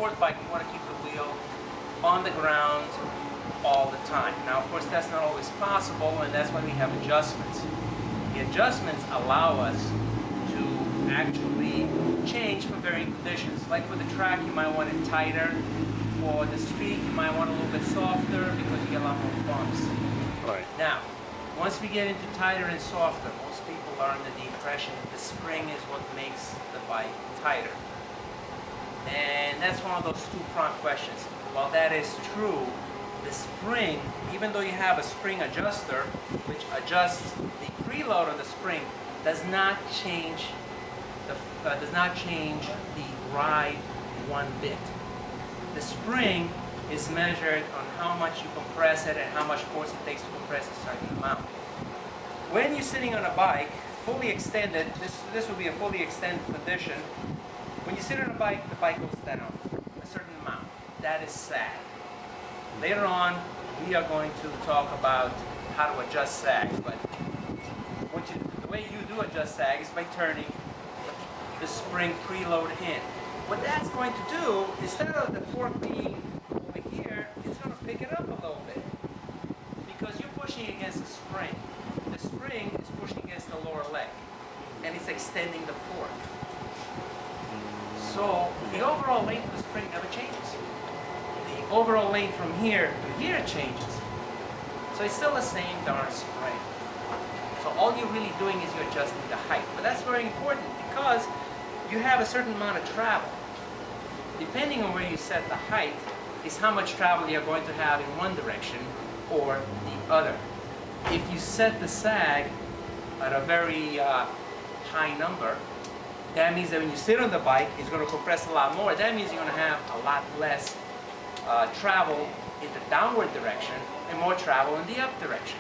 sport bike, you want to keep the wheel on the ground all the time. Now, of course, that's not always possible, and that's why we have adjustments. The adjustments allow us to actually change for varying conditions. Like for the track, you might want it tighter. For the street, you might want it a little bit softer because you get a lot more bumps. Right. Now, once we get into tighter and softer, most people are under the impression that the spring is what makes the bike tighter. And that's one of those two-pronged questions. While that is true, the spring, even though you have a spring adjuster, which adjusts the preload of the spring, does not change the ride one bit. The spring is measured on how much you compress it and how much force it takes to compress a certain amount. When you're sitting on a bike, fully extended, this will be a fully extended condition. When you sit on a bike, the bike goes down a certain amount. That is sag. Later on, we are going to talk about how to adjust sag, but the way you do adjust sag is by turning the spring preload in. What that's going to do, instead of the fork being over here, it's going to pick it up a little bit because you're pushing against the spring. The spring is pushing against the lower leg and it's extending the fork. So the overall length of the spring never changes. The overall length from here to here changes. So it's still the same darn spring. So all you're really doing is you're adjusting the height. But that's very important because you have a certain amount of travel. Depending on where you set the height is how much travel you're going to have in one direction or the other. If you set the sag at a very high number, that means that when you sit on the bike, it's going to compress a lot more. That means you're going to have a lot less travel in the downward direction and more travel in the up direction.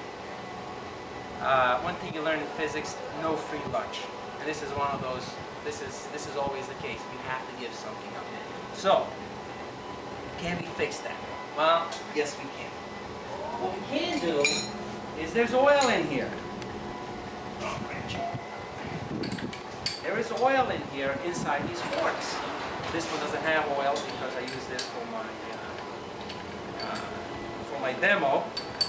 One thing you learn in physics, no free lunch. And this is one of those, this is always the case. You have to give something up. So, can we fix that? Well, yes we can. What we can do is there's oil in here. There is oil in here inside these forks. This one doesn't have oil because I use this for my demo.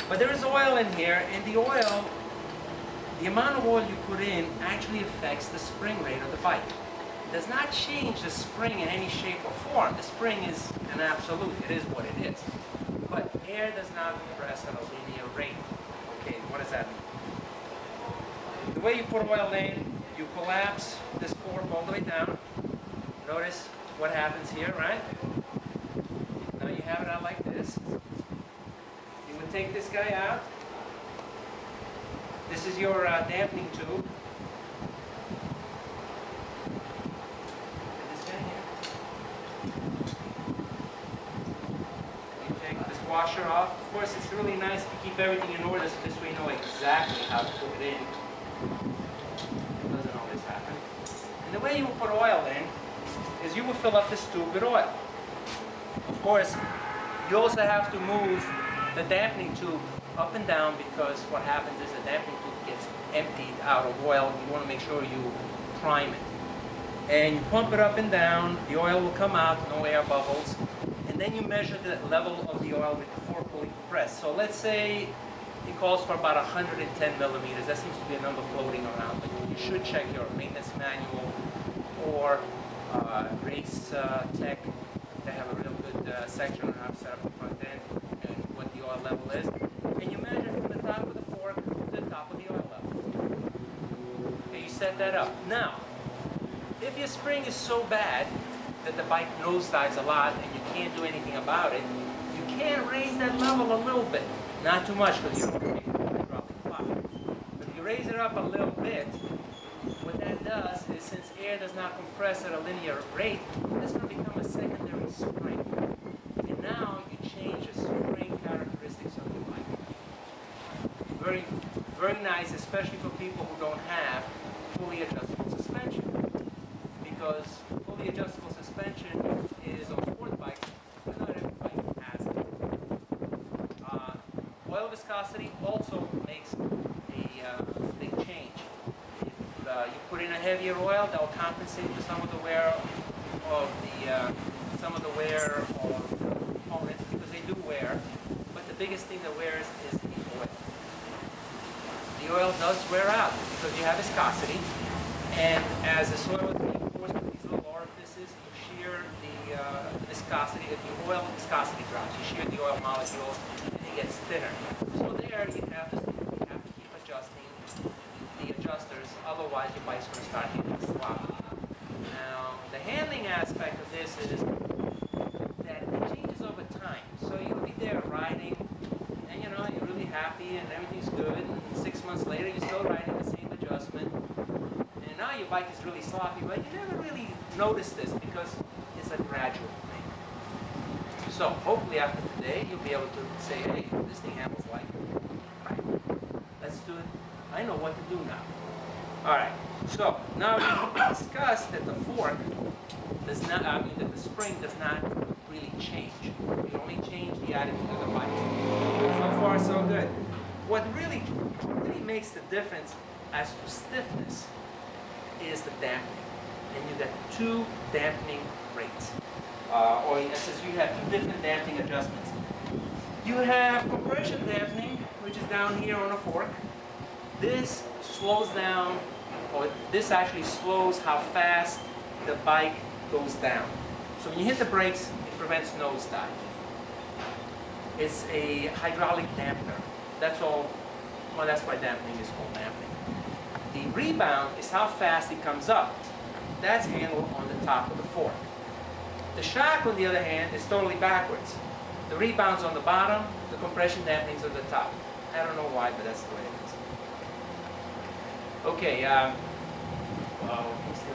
But there is oil in here, and the oil, the amount of oil you put in actually affects the spring rate of the bike. It does not change the spring in any shape or form. The spring is an absolute. It is what it is. But air does not compress at a linear rate. Okay, what does that mean? The way you put oil in, you collapse this fork all the way down. Notice what happens here, right? Now you have it out like this. You would take this guy out. This is your dampening tube. And this guy here. You take this washer off. Of course, it's really nice to keep everything in order so this way you know exactly how to put it in. It doesn't always happen. And the way you will put oil in is you will fill up this tube with oil. Of course, you also have to move the dampening tube up and down because what happens is the dampening tube gets emptied out of oil. You want to make sure you prime it. And you pump it up and down, the oil will come out, no air bubbles, and then you measure the level of the oil with the fork fully compressed. So let's say it calls for about 110 millimeters. That seems to be a number floating around, but you should check your maintenance manual or race tech. They have a real good section on how to set up the front end and what the oil level is. And you measure from the top of the fork to the top of the oil level. Okay, you set that up. Now, if your spring is so bad that the bike nosedives a lot and you can't do anything about it, you can raise that level a little bit. Not too much because you don't want to drop the clock. But if you raise it up a little bit, what that does is since air does not compress at a linear rate, this going to become a secondary spring. And now you change the spring characteristics of your bike. Very, very nice, especially for people who don't have fully adjustable suspension. Because fully adjustable suspension is on sport bikes, but not every bike has it. Oil viscosity also makes a big change. If you put in a heavier oil, that will compensate for some of the wear does wear out because you have viscosity, and as the soil is reinforced with these little orifices, you shear the viscosity, the oil viscosity drops. You shear the oil molecules, and it gets thinner. So there you have to keep adjusting the adjusters, otherwise your bike's going to start getting sloppy. Now, the handling aspect of this is that it changes over time. So you'll be there riding, and you know, you're really happy and everything's good, and 6 months later you're still riding the same adjustment. And now your bike is really sloppy, but you never really notice this because it's a gradual thing. So hopefully after today you'll be able to say, hey, this thing handles like right. Let's do it. I know what to do now. Alright, so now we discussed that the fork does not, that the spring does not really change. You only change the attitude of the bike. So far so good. What really makes the difference as to stiffness is the dampening. And you get two dampening rates. Or in essence, you have two different dampening adjustments. You have compression dampening, which is down here on a fork. This slows down, or this actually slows how fast the bike goes down. So when you hit the brakes, it prevents nosedive. It's a hydraulic dampener. That's all. Well, that's why dampening is called dampening. The rebound is how fast it comes up. That's handled on the top of the fork. The shock, on the other hand, is totally backwards. The rebound's on the bottom, the compression dampening's on the top. I don't know why, but that's the way it is. Okay, there's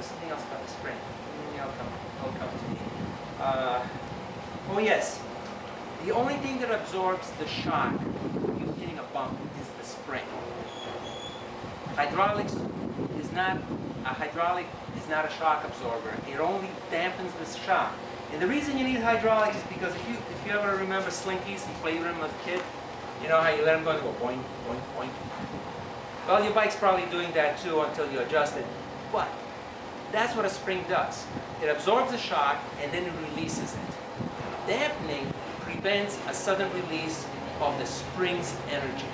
something else about the spring. I'll come to me. Oh yes, the only thing that absorbs the shock when you're hitting a bump is the spring. Hydraulic is not a shock absorber. It only dampens the shock. And the reason you need hydraulics is because if you ever remember slinkies and played with them as a kid, you know how you let them go and go boing, boing, boing. Well, your bike's probably doing that too until you adjust it. But that's what a spring does. It absorbs the shock and then it releases it. Dampening prevents a sudden release of the spring's energy.